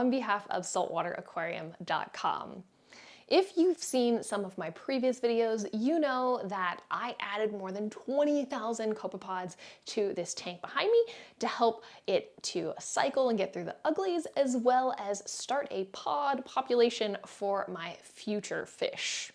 on behalf of SaltwaterAquarium.com. If you've seen some of my previous videos, you know that I added more than 20,000 copepods to this tank behind me to help it to cycle and get through the uglies, as well as start a pod population for my future fish.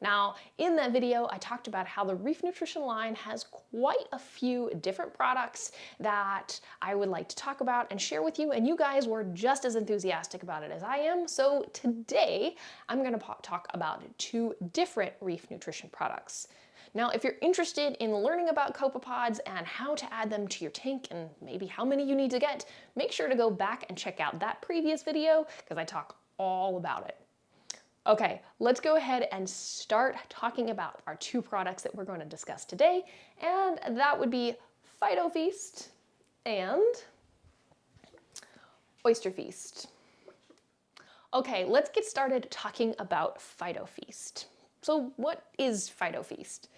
Now, in that video, I talked about how the Reef Nutrition line has quite a few different products that I would like to talk about and share with you, and you guys were just as enthusiastic about it as I am. So today, I'm going to talk about 2 different Reef Nutrition products. Now, if you're interested in learning about copepods and how to add them to your tank and maybe how many you need to get, make sure to go back and check out that previous video because I talk all about it. Okay, let's go ahead and start talking about our 2 products that we're going to discuss today, and that would be Phyto-Feast and Oyster Feast. Okay, let's get started talking about Phyto-Feast. So what is Phyto-Feast?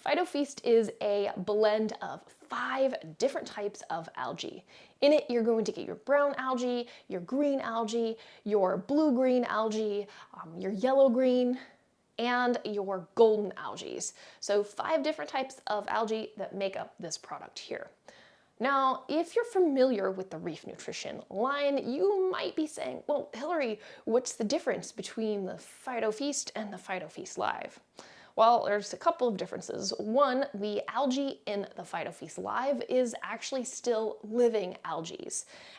Phyto-Feast is a blend of 5 different types of algae. In it, you're going to get your brown algae, your green algae, your blue-green algae, your yellow-green, and your golden algae. So 5 different types of algae that make up this product here. Now, if you're familiar with the Reef Nutrition line, you might be saying, well, Hilary, what's the difference between the Phyto-Feast and the Phyto-Feast Live? Well, there's a couple of differences. One, the algae in the Phyto-Feast Live is actually still living algae.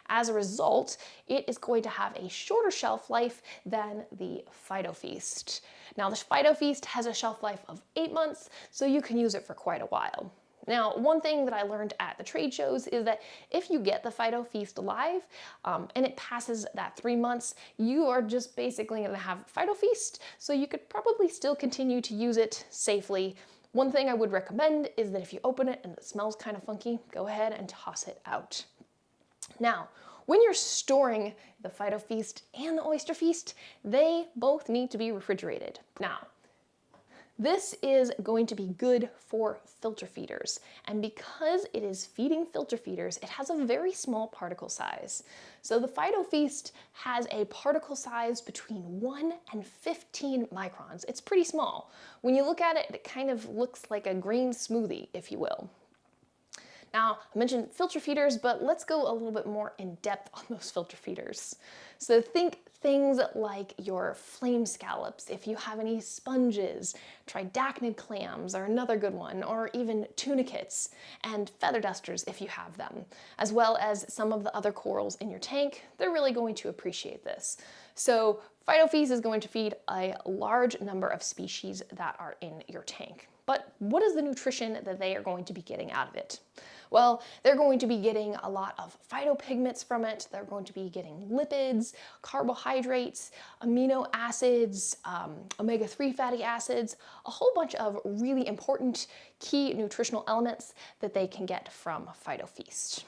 As a result, it is going to have a shorter shelf life than the Phyto-Feast. Now, the Phyto-Feast has a shelf life of 8 months, so you can use it for quite a while. Now, one thing that I learned at the trade shows is that if you get the Phyto-Feast live and it passes that 3 months, you are just basically going to have Phyto-Feast, so you could probably still continue to use it safely. One thing I would recommend is that if you open it and it smells kind of funky, go ahead and toss it out. Now, when you're storing the Phyto-Feast and the Oyster Feast, they both need to be refrigerated. Now, this is going to be good for filter feeders, and because it is feeding filter feeders, it has a very small particle size. So the Phyto-Feast has a particle size between 1 and 15 microns. It's pretty small. When you look at it, it kind of looks like a green smoothie, if you will. Now, I mentioned filter feeders, but let's go a little bit more in depth on those filter feeders. So think things like your flame scallops, if you have any sponges, tridacnid clams are another good one, or even tunicates, and feather dusters if you have them, as well as some of the other corals in your tank. They're really going to appreciate this. So Phyto-Feast is going to feed a large number of species that are in your tank. But what is the nutrition that they are going to be getting out of it? Well, they're going to be getting a lot of phytopigments from it. They're going to be getting lipids, carbohydrates, amino acids, omega-3 fatty acids, a whole bunch of really important key nutritional elements that they can get from Phyto-Feast.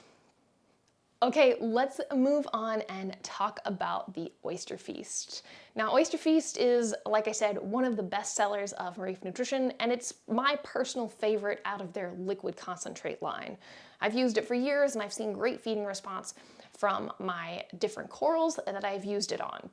Okay, let's move on and talk about the Oyster Feast. Now, Oyster Feast is, like I said, one of the best sellers of Reef Nutrition, and it's my personal favorite out of their liquid concentrate line. I've used it for years, and I've seen great feeding response from my different corals that I've used it on.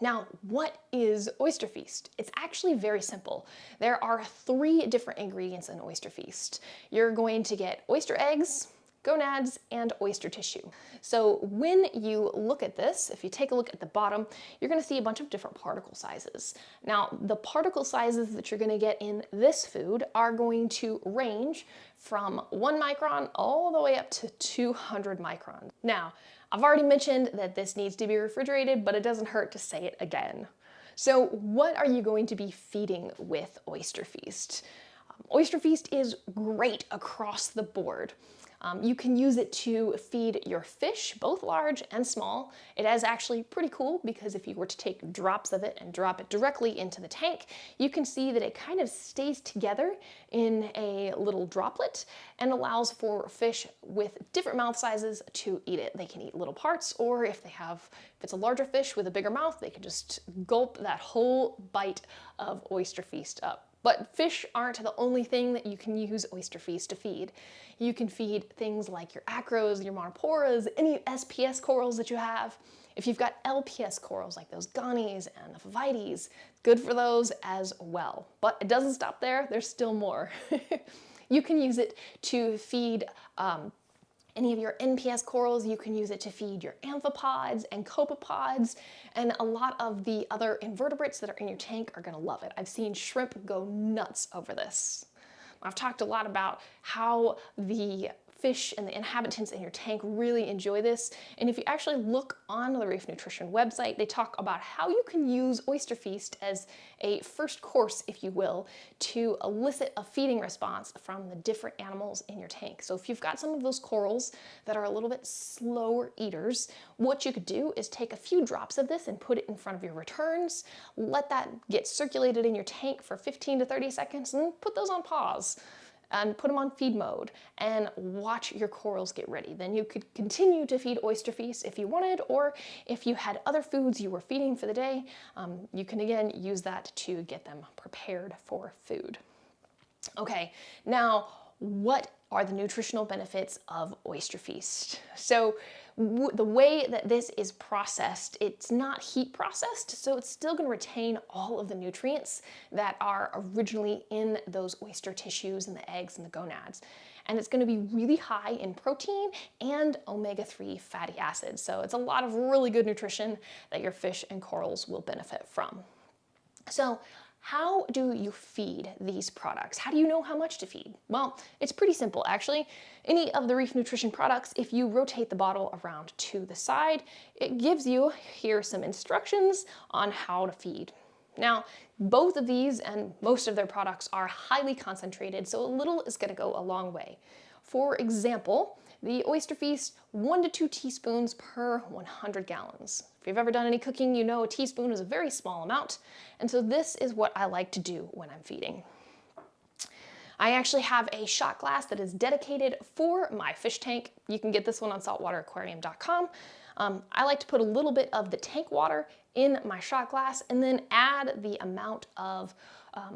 Now, what is Oyster Feast? It's actually very simple. There are 3 different ingredients in Oyster Feast. You're going to get oyster eggs, gonads, and oyster tissue. So when you look at this, if you take a look at the bottom, you're going to see a bunch of different particle sizes. Now, the particle sizes that you're going to get in this food are going to range from 1 micron all the way up to 200 microns. Now, I've already mentioned that this needs to be refrigerated, but it doesn't hurt to say it again. So what are you going to be feeding with Oyster Feast? Oyster Feast is great across the board. You can use it to feed your fish, both large and small. It is actually pretty cool because if you were to take drops of it and drop it directly into the tank, you can see that it kind of stays together in a little droplet and allows for fish with different mouth sizes to eat it. They can eat little parts, or if it's a larger fish with a bigger mouth, they can just gulp that whole bite of Oyster Feast up. But fish aren't the only thing that you can use Oyster Feast to feed. You can feed things like your acros, your monoporas, any SPS corals that you have. If you've got LPS corals like those gonies and the Phyto-Feast, good for those as well. But it doesn't stop there, there's still more. You can use it to feed any of your NPS corals. You can use it to feed your amphipods and copepods, and a lot of the other invertebrates that are in your tank are gonna love it. I've seen shrimp go nuts over this. I've talked a lot about how the fish and the inhabitants in your tank really enjoy this. And if you actually look on the Reef Nutrition website, they talk about how you can use Oyster Feast as a first course, if you will, to elicit a feeding response from the different animals in your tank. So if you've got some of those corals that are a little bit slower eaters, what you could do is take a few drops of this and put it in front of your returns, let that get circulated in your tank for 15 to 30 seconds, and put those on pause and put them on feed mode and watch your corals get ready. Then you could continue to feed Oyster Feast if you wanted, or if you had other foods you were feeding for the day, you can again use that to get them prepared for food. Okay, now what are the nutritional benefits of Oyster Feast? So the way that this is processed, it's not heat processed, so it's still going to retain all of the nutrients that are originally in those oyster tissues and the eggs and the gonads. And it's going to be really high in protein and omega-3 fatty acids. So it's a lot of really good nutrition that your fish and corals will benefit from. So how do you feed these products? How do you know how much to feed? Well, it's pretty simple actually. Any of the Reef Nutrition products, if you rotate the bottle around to the side, it gives you here some instructions on how to feed. Now, both of these and most of their products are highly concentrated, so a little is going to go a long way. For example, the Oyster Feast, 1 to 2 teaspoons per 100 gallons. If you've ever done any cooking, you know a teaspoon is a very small amount, and so this is what I like to do when I'm feeding. I actually have a shot glass that is dedicated for my fish tank. You can get this one on SaltwaterAquarium.com. I like to put a little bit of the tank water in my shot glass and then add the amount of,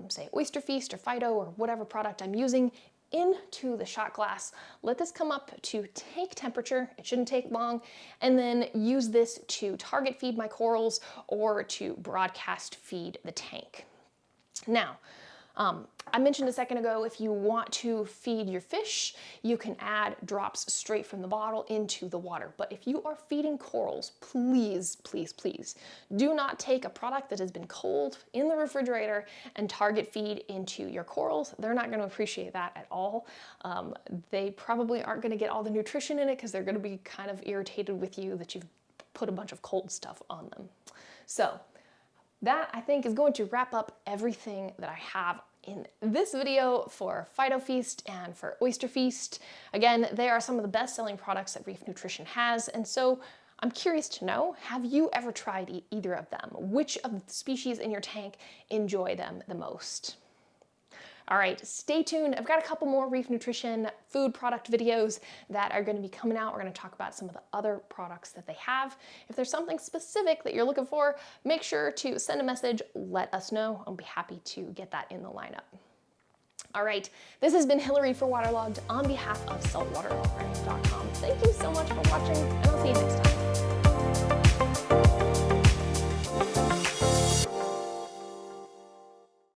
say, Oyster Feast or Phyto or whatever product I'm using into the shot glass. Let this come up to tank temperature. It shouldn't take long. And then use this to target feed my corals or to broadcast feed the tank. Now, I mentioned a second ago, if you want to feed your fish, you can add drops straight from the bottle into the water. But if you are feeding corals, please, please, please do not take a product that has been cold in the refrigerator and target feed into your corals. They're not going to appreciate that at all. They probably aren't going to get all the nutrition in it because they're going to be kind of irritated with you that you've put a bunch of cold stuff on them. So that, I think, is going to wrap up everything that I have in this video for Phyto-Feast and for Oyster Feast. Again, they are some of the best-selling products that Reef Nutrition has, and so I'm curious to know, have you ever tried either of them? Which of the species in your tank enjoy them the most? All right, stay tuned. I've got a couple more Reef Nutrition food product videos that are going to be coming out. We're going to talk about some of the other products that they have. If there's something specific that you're looking for, make sure to send a message, let us know. I'll be happy to get that in the lineup. All right, this has been Hilary for Waterlogged on behalf of SaltwaterAquarium.com. Thank you so much for watching, and I'll see you next time.